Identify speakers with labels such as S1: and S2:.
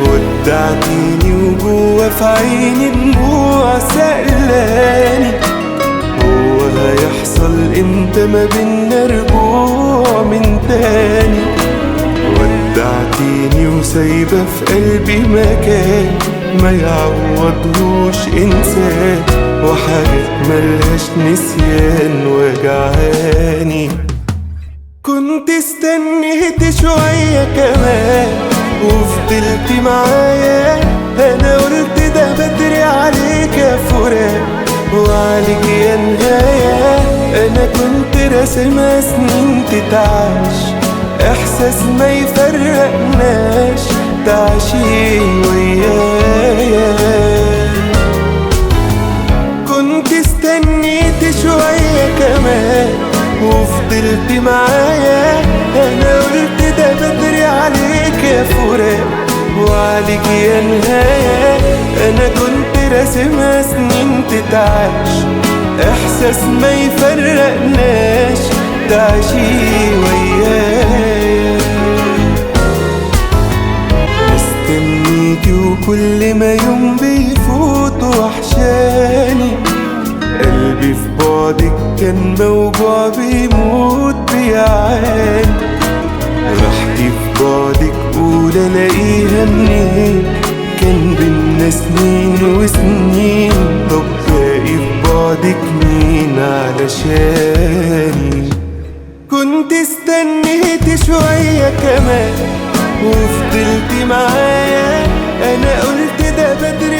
S1: ودعتيني وجوا في عيني دموع سألاني هو هيحصل امتى ما بينا رجوع من تاني. ودعتيني وسايبة في قلبي مكان ما يعوضهوش إنسان، وحاجات ملهاش نسيان وجعاني. كنت استنيت شوية كمان وفضلت معايا، أنا قلت ده بدري عليك يا فراق وعليك يا نهاية. أنا كنت راسمها سنين تتعاش، إحساس ما يفرقناش، تعيشي ويايا. كنت استنيت شوية كمان وفضلت معايا، أنا قلت ده بدري عليك يا فراق وعليك يا نهاية. أنا كنت راسمها سنين تتعاش، إحساس ما يفرقناش، تعيشي ويايا. مستنيكي وكل ما يوم بيفوت وحشاني، قلبي في بعدك كان موجوع بيموت بيعاني. راحتي في بعدك قول الاقيها منين، كان بينا سنين وسنين، طب باقي في بعدك مين علشاني. كنت استنيت شوية كمان وفضلت معايا، انا قلت ده بدري